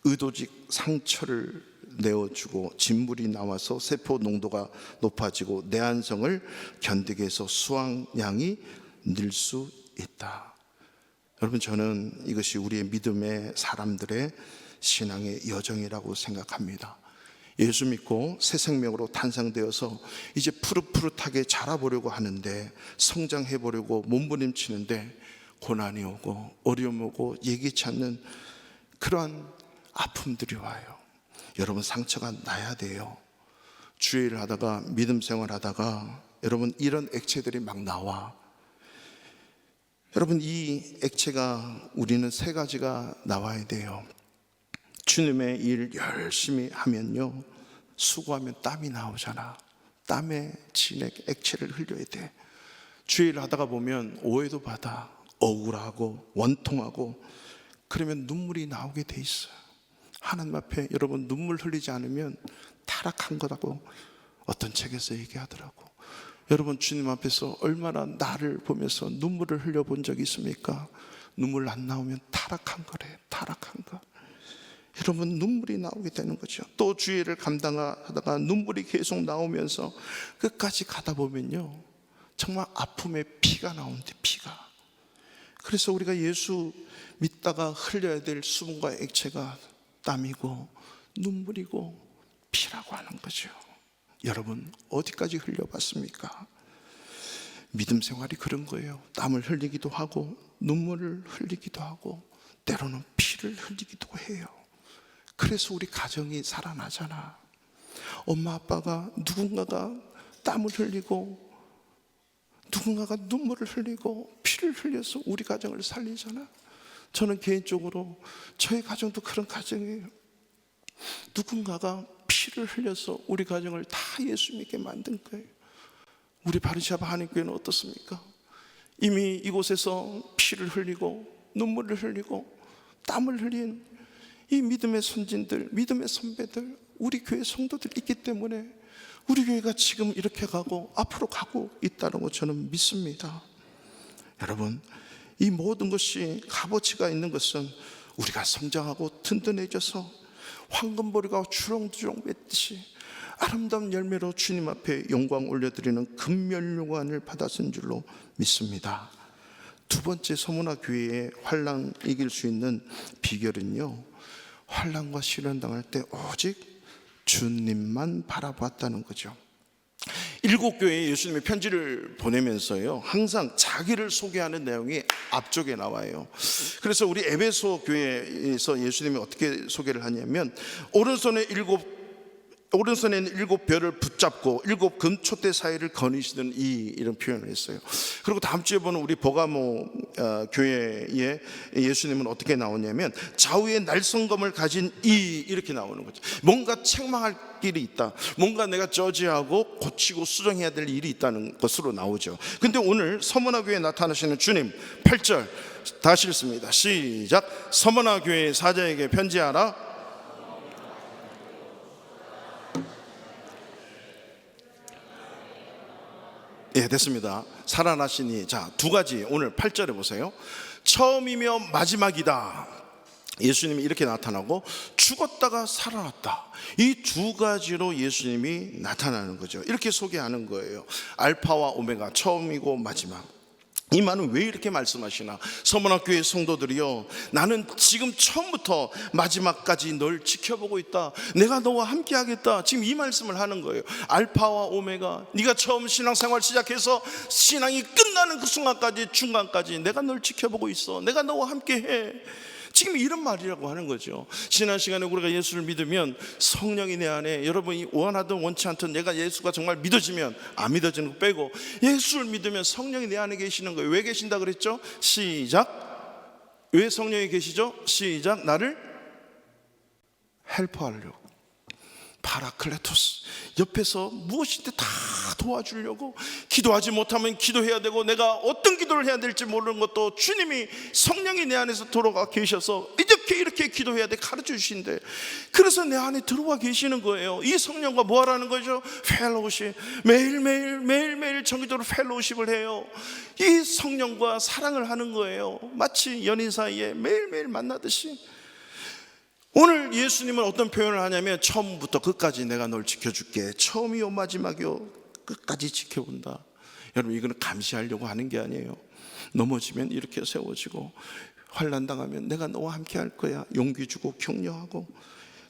의도적 상처를 내어주고 진물이 나와서 세포 농도가 높아지고 내한성을 견디게 해서 수확량이 늘 수 있다. 여러분, 저는 이것이 우리의 믿음의 사람들의 신앙의 여정이라고 생각합니다. 예수 믿고 새 생명으로 탄생되어서 이제 푸릇푸릇하게 자라보려고 하는데, 성장해 보려고 몸부림치는데 고난이 오고 어려움 오고 예기치 않는 그러한 아픔들이 와요. 여러분, 상처가 나야 돼요. 주일을 하다가 믿음 생활하다가 여러분, 이런 액체들이 막 나와. 여러분, 이 액체가 우리는 세 가지가 나와야 돼요. 주님의 일 열심히 하면요, 수고하면 땀이 나오잖아. 땀에 진액 액체를 흘려야 돼. 주일 하다가 보면 오해도 받아, 억울하고 원통하고, 그러면 눈물이 나오게 돼 있어요. 하나님 앞에 여러분, 눈물 흘리지 않으면 타락한 거라고 어떤 책에서 얘기하더라고. 여러분, 주님 앞에서 얼마나 나를 보면서 눈물을 흘려본 적이 있습니까? 눈물 안 나오면 타락한 거래. 타락한 거. 여러분, 눈물이 나오게 되는 거죠. 또 주일을 감당하다가 눈물이 계속 나오면서 끝까지 가다 보면요, 정말 아픔의 피가 나오는데, 피가. 그래서 우리가 예수 믿다가 흘려야 될 수분과 액체가 땀이고 눈물이고 피라고 하는 거죠. 여러분, 어디까지 흘려봤습니까? 믿음 생활이 그런 거예요. 땀을 흘리기도 하고 눈물을 흘리기도 하고 때로는 피를 흘리기도 해요. 그래서 우리 가정이 살아나잖아. 엄마 아빠가 누군가가 땀을 흘리고 누군가가 눈물을 흘리고 피를 흘려서 우리 가정을 살리잖아. 저는 개인적으로 저희 가정도 그런 가정이에요. 누군가가 피를 흘려서 우리 가정을 다 예수 믿게 만든 거예요. 우리 바리샤바 한인교회는 어떻습니까? 이미 이곳에서 피를 흘리고 눈물을 흘리고 땀을 흘린 이 믿음의 선진들, 믿음의 선배들, 우리 교회 성도들 있기 때문에 우리 교회가 지금 이렇게 가고 앞으로 가고 있다는 거 저는 믿습니다. 여러분, 이 모든 것이 값어치가 있는 것은 우리가 성장하고 든든해져서 황금보리가 주렁주렁 맺듯이 아름다운 열매로 주님 앞에 영광 올려드리는 금면류관을 받았은 줄로 믿습니다. 두 번째, 서문화 교회의 환난 이길 수 있는 비결은요, 환난과 시련 당할 때 오직 주님만 바라봤다는 거죠. 7교회에 예수님의 편지를 보내면서요, 항상 자기를 소개하는 내용이 앞쪽에 나와요. 그래서 우리 에베소 교회에서 예수님이 어떻게 소개를 하냐면, 오른손에는 7별을 붙잡고 7 금촛대 사이를 거니시는 이런 표현을 했어요. 그리고 다음 주에 보는 우리 버가모 교회에 예수님은 어떻게 나오냐면, 좌우에 날성검을 가진 이렇게 나오는 거죠. 뭔가 책망할 길이 있다, 뭔가 내가 저지하고 고치고 수정해야 될 일이 있다는 것으로 나오죠. 근데 오늘 서문화 교회에 나타나시는 주님, 8절 다시 읽습니다. 시작. 서문화 교회 사자에게 편지하라. 예, 됐습니다. 살아나시니. 자, 두 가지 오늘 8절에 보세요. 처음이며 마지막이다. 예수님이 이렇게 나타나고 죽었다가 살아났다. 이 두 가지로 예수님이 나타나는 거죠. 이렇게 소개하는 거예요. 알파와 오메가, 처음이고 마지막. 이 말은 왜 이렇게 말씀하시나? 서문학교의 성도들이요, 나는 지금 처음부터 마지막까지 널 지켜보고 있다, 내가 너와 함께 하겠다, 지금 이 말씀을 하는 거예요. 알파와 오메가, 네가 처음 신앙생활 시작해서 신앙이 끝나는 그 순간까지, 중간까지 내가 널 지켜보고 있어, 내가 너와 함께 해, 지금 이런 말이라고 하는 거죠. 지난 시간에 우리가 예수를 믿으면 성령이 내 안에, 여러분이 원하든 원치 않든 내가 예수가 정말 믿어지면, 안 믿어지는 거 빼고 예수를 믿으면 성령이 내 안에 계시는 거예요. 왜 계신다 그랬죠? 시작. 왜 성령이 계시죠? 시작. 나를 헬퍼하려고, 파라클레토스, 옆에서 무엇인데 다 도와주려고, 기도하지 못하면 기도해야 되고, 내가 어떤 기도를 해야 될지 모르는 것도 주님이, 성령이 내 안에서 들어가 계셔서 이렇게 기도해야 돼 가르쳐 주신대. 그래서 내 안에 들어와 계시는 거예요. 이 성령과 뭐 하라는 거죠? 펠로우십. 매일매일 정기적으로 펠로우십을 해요. 이 성령과 사랑을 하는 거예요. 마치 연인 사이에 매일매일 만나듯이. 오늘 예수님은 어떤 표현을 하냐면, 처음부터 끝까지 내가 널 지켜줄게. 처음이요 마지막이요 끝까지 지켜본다. 여러분, 이거는 감시하려고 하는 게 아니에요. 넘어지면 이렇게 세워지고, 환난 당하면 내가 너와 함께 할 거야, 용기 주고 격려하고,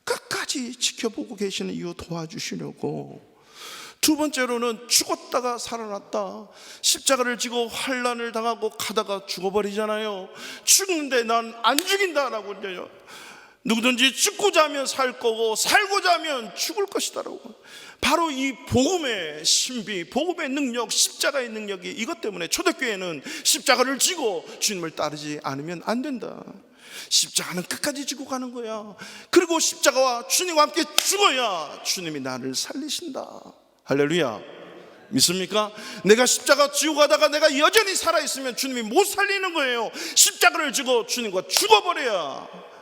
끝까지 지켜보고 계시는 이유, 도와주시려고. 두 번째로는 죽었다가 살아났다. 십자가를 지고 환난을 당하고 가다가 죽어버리잖아요. 죽는데 난 안 죽인다라고 해요. 누구든지 죽고자 하면 살 거고 살고자 하면 죽을 것이다라고. 바로 이 복음의 신비, 복음의 능력, 십자가의 능력이 이것 때문에 초대교회는 십자가를 지고 주님을 따르지 않으면 안 된다. 십자가는 끝까지 지고 가는 거야. 그리고 십자가와 주님과 함께 죽어야 주님이 나를 살리신다. 할렐루야. 믿습니까? 내가 십자가 지고 가다가 내가 여전히 살아있으면 주님이 못 살리는 거예요. 십자가를 지고 주님과 죽어버려야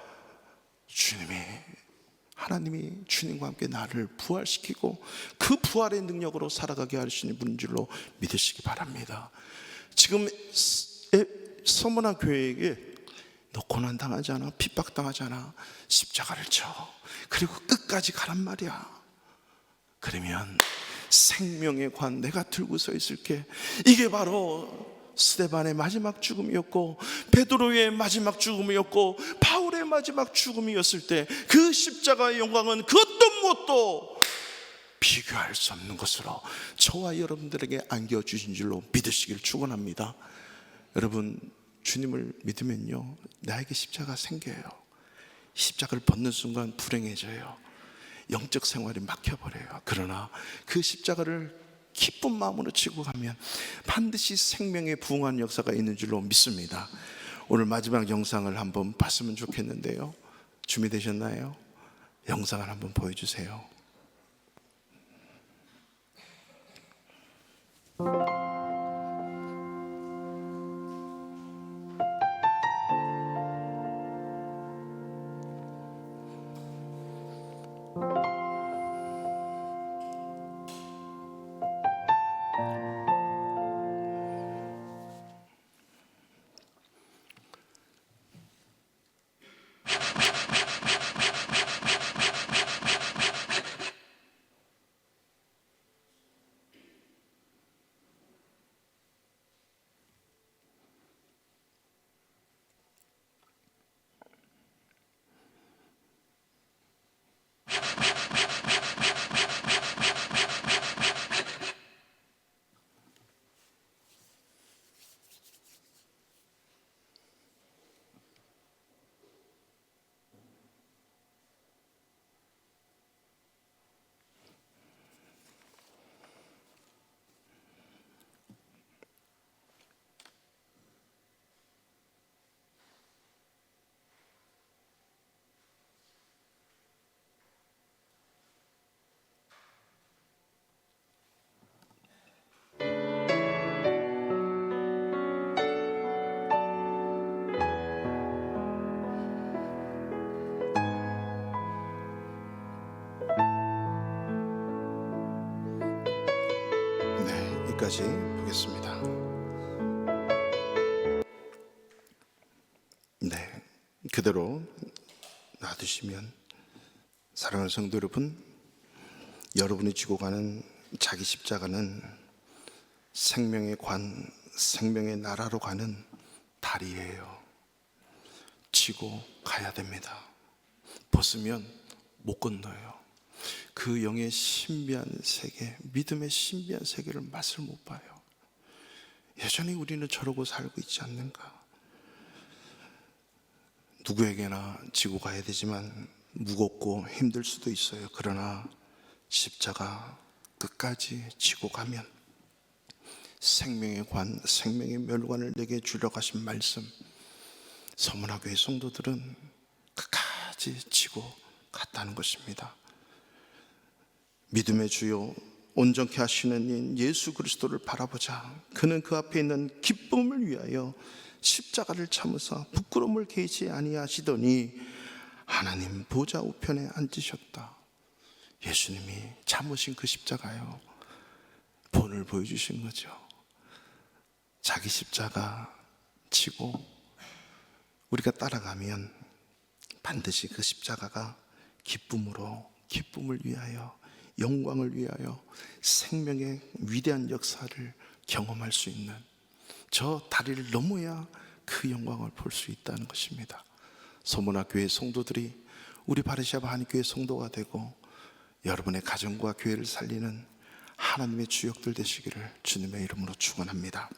하나님이 주님과 함께 나를 부활시키고 그 부활의 능력으로 살아가게 하시는 분인 줄로 믿으시기 바랍니다. 지금 서문화 교회에게 너 고난당하지 않아? 핍박당하지 않아? 십자가를 져, 그리고 끝까지 가란 말이야. 그러면 생명의 관 내가 들고 서 있을게. 이게 바로 스데반의 마지막 죽음이었고, 베드로의 마지막 죽음이었고, 바울의 마지막 죽음이었을 때 그 십자가의 영광은 그 어떤 것도 비교할 수 없는 것으로 저와 여러분들에게 안겨주신 줄로 믿으시길 축원합니다. 여러분, 주님을 믿으면요, 나에게 십자가 생겨요. 십자가를 벗는 순간 불행해져요. 영적 생활이 막혀버려요. 그러나 그 십자가를 기쁜 마음으로 지고 가면 반드시 생명에 부응한 역사가 있는 줄로 믿습니다. 오늘 마지막 영상을 한번 봤으면 좋겠는데요, 준비되셨나요? 영상을 한번 보여주세요. 여기까지 보겠습니다. 네, 그대로 놔두시면, 사랑하는 성도 여러분, 여러분이 지고 가는 자기 십자가는 생명의 관, 생명의 나라로 가는 다리예요. 지고 가야 됩니다. 벗으면 못 건너요. 그 영의 신비한 세계, 믿음의 신비한 세계를 맛을 못 봐요. 여전히 우리는 저러고 살고 있지 않는가? 누구에게나 지고 가야 되지만 무겁고 힘들 수도 있어요. 그러나 십자가 끝까지 지고 가면 생명의 관, 생명의 멸관을 내게 주려 가신 말씀, 서문화교회 성도들은 끝까지 지고 갔다는 것입니다. 믿음의 주요 온전케 하시는 인 예수 그리스도를 바라보자. 그는 그 앞에 있는 기쁨을 위하여 십자가를 참으사 부끄러움을 개의치 아니하시더니 하나님 보좌 우편에 앉으셨다. 예수님이 참으신 그 십자가요, 본을 보여주신 거죠. 자기 십자가 지고 우리가 따라가면 반드시 그 십자가가 기쁨으로, 기쁨을 위하여, 영광을 위하여 생명의 위대한 역사를 경험할 수 있는, 저 다리를 넘어야 그 영광을 볼 수 있다는 것입니다. 서문화교회 성도들이 우리 바르시아바 한인교회 성도가 되고 여러분의 가정과 교회를 살리는 하나님의 주역들 되시기를 주님의 이름으로 축원합니다.